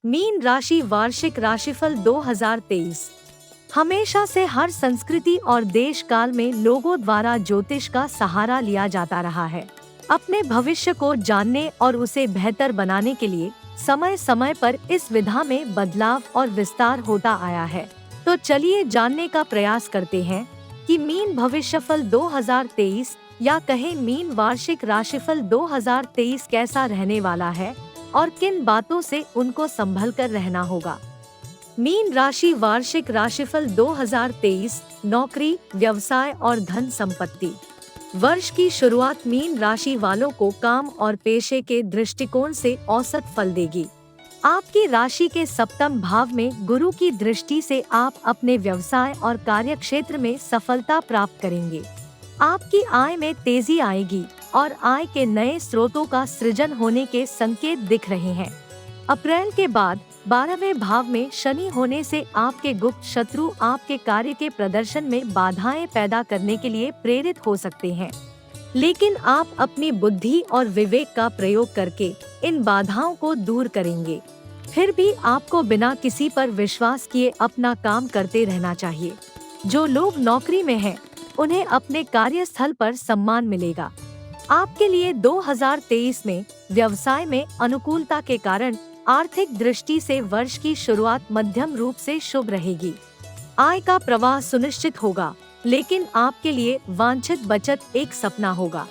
Mean राशि वार्षिक राशिफल 2023। हमेशा से हर संस्कृति और देश काल में लोगों द्वारा ज्योतिष का सहारा लिया जाता रहा है। अपने भविष्य को जानने और उसे बेहतर बनाने के लिए समय समय पर इस विधा में बदलाव और विस्तार होता आया है। तो चलिए जानने का प्रयास करते हैं कि मीन भविष्यफल 2023 या कहें मीन वार्षिक राशिफल 2023 कैसा रहने वाला है और किन बातों से उनको संभल कर रहना होगा। मीन राशि वार्षिक राशिफल 2023, नौकरी, व्यवसाय और धन संपत्ति। वर्ष की शुरुआत मीन राशि वालों को काम और पेशे के दृष्टिकोण से औसत फल देगी। आपकी राशि के सप्तम भाव में गुरु की दृष्टि से आप अपने व्यवसाय और कार्य क्षेत्र में सफलता प्राप्त करेंगे। आपकी आय में तेजी आएगी और आय के नए स्रोतों का सृजन होने के संकेत दिख रहे हैं। अप्रैल के बाद 12वें भाव में शनि होने से आपके गुप्त शत्रु आपके कार्य के प्रदर्शन में बाधाएं पैदा करने के लिए प्रेरित हो सकते हैं, लेकिन आप अपनी बुद्धि और विवेक का प्रयोग करके इन बाधाओं को दूर करेंगे। फिर भी आपको बिना किसी पर विश्वास किए अपना काम करते रहना चाहिए। जो लोग नौकरी में हैं, उन्हें अपने कार्यस्थल पर सम्मान मिलेगा। आपके लिए 2023 में व्यवसाय में अनुकूलता के कारण आर्थिक दृष्टि से वर्ष की शुरुआत मध्यम रूप से शुभ रहेगी। आय का प्रवाह सुनिश्चित होगा, लेकिन आपके लिए वांछित बचत एक सपना होगा।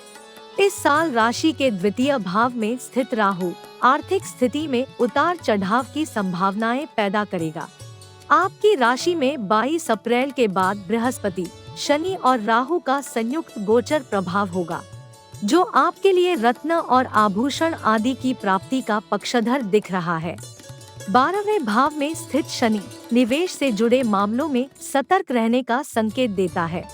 इस साल राशि के द्वितीय भाव में स्थित राहु आर्थिक स्थिति में उतार चढ़ाव की संभावनाएं पैदा करेगा। आपकी राशि में 22 अप्रैल के बाद बृहस्पति, शनि और राहु का संयुक्त गोचर प्रभाव होगा, जो आपके लिए रत्न और आभूषण आदि की प्राप्ति का पक्षधर दिख रहा है। 12वें भाव में स्थित शनि निवेश से जुड़े मामलों में सतर्क रहने का संकेत देता है।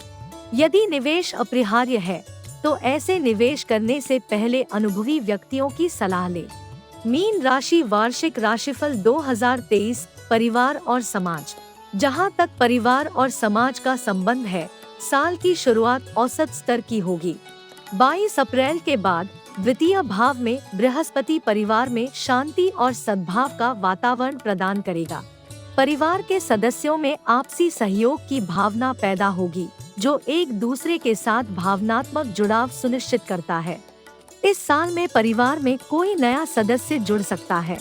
यदि निवेश अपरिहार्य है, तो ऐसे निवेश करने से पहले अनुभवी व्यक्तियों की सलाह लें। मीन राशि वार्षिक राशिफल 2023, परिवार और समाज। जहां तक परिवार और समाज का संबंध है, साल की शुरुआत औसत स्तर की होगी। 22 अप्रैल के बाद द्वितीय भाव में बृहस्पति परिवार में शांति और सद्भाव का वातावरण प्रदान करेगा। परिवार के सदस्यों में आपसी सहयोग की भावना पैदा होगी, जो एक दूसरे के साथ भावनात्मक जुड़ाव सुनिश्चित करता है। इस साल में परिवार में कोई नया सदस्य जुड़ सकता है,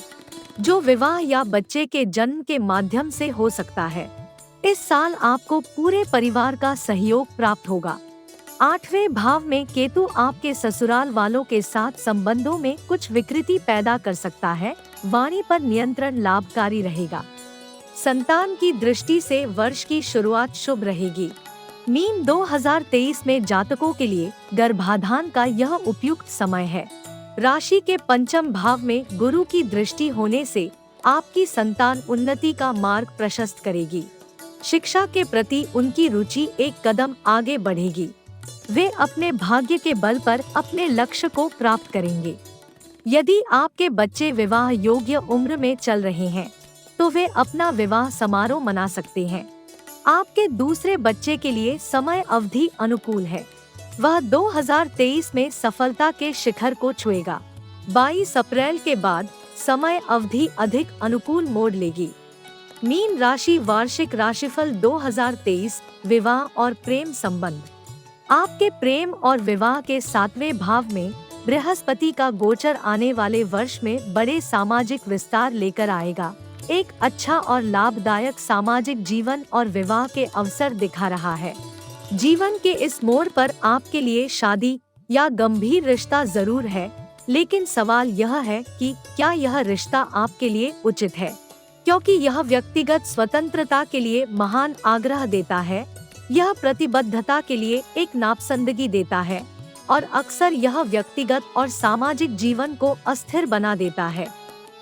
जो विवाह या बच्चे के जन्म के माध्यम से हो सकता है। इस साल आपको पूरे परिवार का सहयोग प्राप्त होगा। 8वें भाव में केतु आपके ससुराल वालों के साथ संबंधों में कुछ विकृति पैदा कर सकता है। वाणी पर नियंत्रण लाभकारी रहेगा। संतान की दृष्टि से वर्ष की शुरुआत शुभ रहेगी। मीन 2023 में जातकों के लिए गर्भाधान का यह उपयुक्त समय है। राशि के पंचम भाव में गुरु की दृष्टि होने से आपकी संतान उन्नति का मार्ग प्रशस्त करेगी। शिक्षा के प्रति उनकी रुचि एक कदम आगे बढ़ेगी। वे अपने भाग्य के बल पर अपने लक्ष्य को प्राप्त करेंगे। यदि आपके बच्चे विवाह योग्य उम्र में चल रहे हैं, तो वे अपना विवाह समारोह मना सकते हैं। आपके दूसरे बच्चे के लिए समय अवधि अनुकूल है। वह 2023 में सफलता के शिखर को छुएगा। 22 अप्रैल के बाद समय अवधि अधिक अनुकूल मोड़ लेगी। मीन राशि वार्षिक राशिफल 2023, विवाह और प्रेम संबंध। आपके प्रेम और विवाह के 7वें भाव में बृहस्पति का गोचर आने वाले वर्ष में बड़े सामाजिक विस्तार लेकर आएगा। एक अच्छा और लाभदायक सामाजिक जीवन और विवाह के अवसर दिखा रहा है। जीवन के इस मोड़ पर आपके लिए शादी या गंभीर रिश्ता जरूर है, लेकिन सवाल यह है कि क्या यह रिश्ता आपके लिए उचित है, क्योंकि यह व्यक्तिगत स्वतंत्रता के लिए महान आग्रह देता है। यह प्रतिबद्धता के लिए एक नापसंदगी देता है और अक्सर यह व्यक्तिगत और सामाजिक जीवन को अस्थिर बना देता है।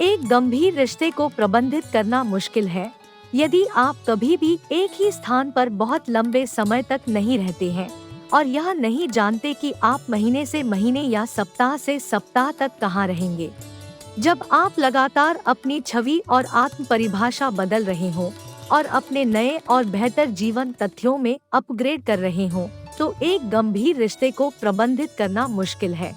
एक गंभीर रिश्ते को प्रबंधित करना मुश्किल है यदि आप कभी भी एक ही स्थान पर बहुत लंबे समय तक नहीं रहते हैं और यह नहीं जानते कि आप महीने से महीने या सप्ताह से सप्ताह तक कहाँ रहेंगे। जब आप लगातार अपनी छवि और आत्म परिभाषा बदल रहे हों और अपने नए और बेहतर जीवन तथ्यों में अपग्रेड कर रहे हों, तो एक गंभीर रिश्ते को प्रबंधित करना मुश्किल है।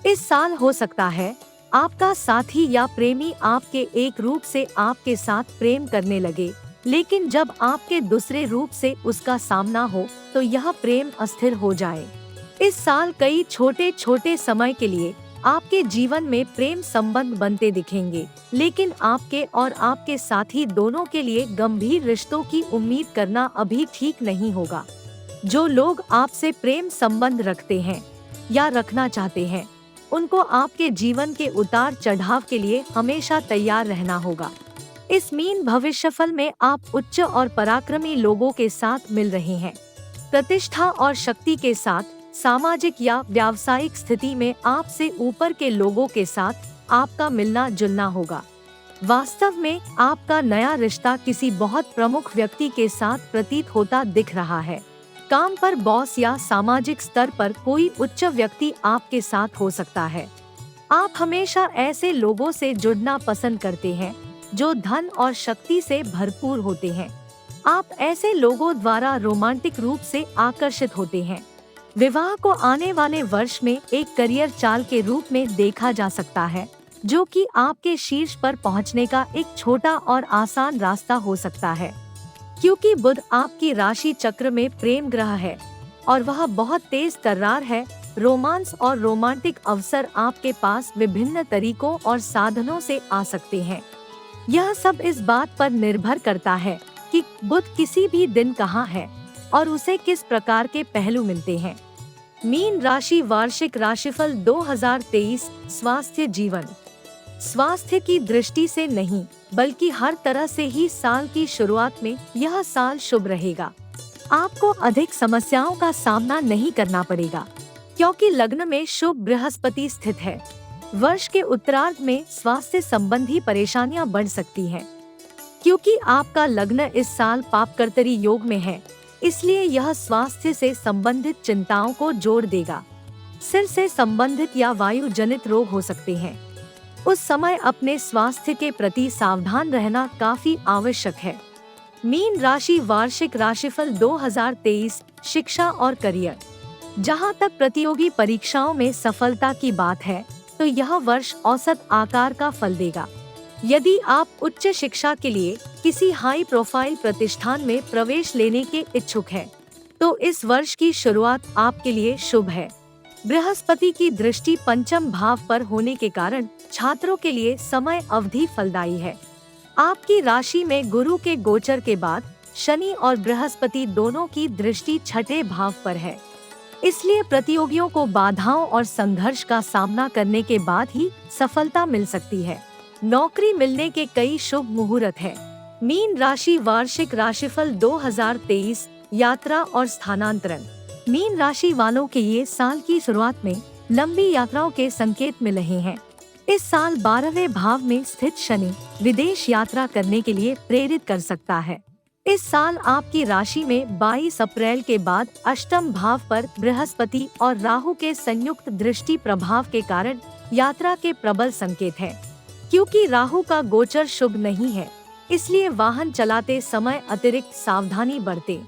इस साल हो सकता है आपका साथी या प्रेमी आपके एक रूप से आपके साथ प्रेम करने लगे, लेकिन जब आपके दूसरे रूप से उसका सामना हो तो यह प्रेम अस्थिर हो जाए। इस साल कई छोटे छोटे समय के लिए आपके जीवन में प्रेम संबंध बनते दिखेंगे, लेकिन आपके और आपके साथी दोनों के लिए गंभीर रिश्तों की उम्मीद करना अभी ठीक नहीं होगा। जो लोग आपसे प्रेम संबंध रखते हैं या रखना चाहते हैं, उनको आपके जीवन के उतार चढ़ाव के लिए हमेशा तैयार रहना होगा। इस मीन भविष्यफल में आप उच्च और पराक्रमी लोगों के साथ मिल रहे हैं। प्रतिष्ठा और शक्ति के साथ सामाजिक या व्यावसायिक स्थिति में आपसे ऊपर के लोगों के साथ आपका मिलना जुलना होगा। वास्तव में आपका नया रिश्ता किसी बहुत प्रमुख व्यक्ति के साथ प्रतीत होता दिख रहा है। काम पर बॉस या सामाजिक स्तर पर कोई उच्च व्यक्ति आपके साथ हो सकता है। आप हमेशा ऐसे लोगों से जुड़ना पसंद करते हैं जो धन और शक्ति से भरपूर होते हैं। आप ऐसे लोगों द्वारा रोमांटिक रूप से आकर्षित होते हैं। विवाह को आने वाले वर्ष में एक करियर चाल के रूप में देखा जा सकता है, जो कि आपके शीर्ष पर पहुंचने का एक छोटा और आसान रास्ता हो सकता है। क्योंकि बुध आपकी राशि चक्र में प्रेम ग्रह है और वह बहुत तेज तर्रार है, रोमांस और रोमांटिक अवसर आपके पास विभिन्न तरीकों और साधनों से आ सकते हैं। यह सब इस बात पर निर्भर करता है कि बुध किसी भी दिन कहाँ है और उसे किस प्रकार के पहलू मिलते हैं। मीन राशि वार्षिक राशिफल 2023। स्वास्थ्य जीवन। स्वास्थ्य की दृष्टि से नहीं बल्कि हर तरह से ही साल की शुरुआत में यह साल शुभ रहेगा। आपको अधिक समस्याओं का सामना नहीं करना पड़ेगा क्योंकि लग्न में शुभ बृहस्पति स्थित है। वर्ष के उत्तरार्ध में स्वास्थ्य संबंधी परेशानियां बढ़ सकती हैं। क्योंकि आपका लग्न इस साल पापकर्तरी योग में है, इसलिए यह स्वास्थ्य से संबंधित चिंताओं को जोड़ देगा। सिर से संबंधित या वायु जनित रोग हो सकते हैं। उस समय अपने स्वास्थ्य के प्रति सावधान रहना काफी आवश्यक है। मीन राशि वार्षिक राशिफल 2023। शिक्षा और करियर। जहां तक प्रतियोगी परीक्षाओं में सफलता की बात है तो यह वर्ष औसत आकार का फल देगा। यदि आप उच्च शिक्षा के लिए किसी हाई प्रोफाइल प्रतिष्ठान में प्रवेश लेने के इच्छुक हैं, तो इस वर्ष की शुरुआत आपके लिए शुभ है। बृहस्पति की दृष्टि पंचम भाव पर होने के कारण छात्रों के लिए समय अवधि फलदायी है। आपकी राशि में गुरु के गोचर के बाद शनि और बृहस्पति दोनों की दृष्टि छठे भाव पर है, इसलिए प्रतियोगियों को बाधाओं और संघर्ष का सामना करने के बाद ही सफलता मिल सकती है। नौकरी मिलने के कई शुभ मुहूर्त है। मीन राशि वार्षिक राशिफल 2023। यात्रा और स्थानांतरण। मीन राशि वालों के ये साल की शुरुआत में लंबी यात्राओं के संकेत मिल रहे हैं। इस साल 12वें भाव में स्थित शनि विदेश यात्रा करने के लिए प्रेरित कर सकता है। इस साल आपकी राशि में 22 अप्रैल के बाद अष्टम भाव पर बृहस्पति और राहु के संयुक्त दृष्टि प्रभाव के कारण यात्रा के प्रबल संकेत है। क्योंकि राहु का गोचर शुभ नहीं है, इसलिए वाहन चलाते समय अतिरिक्त सावधानी बरतें।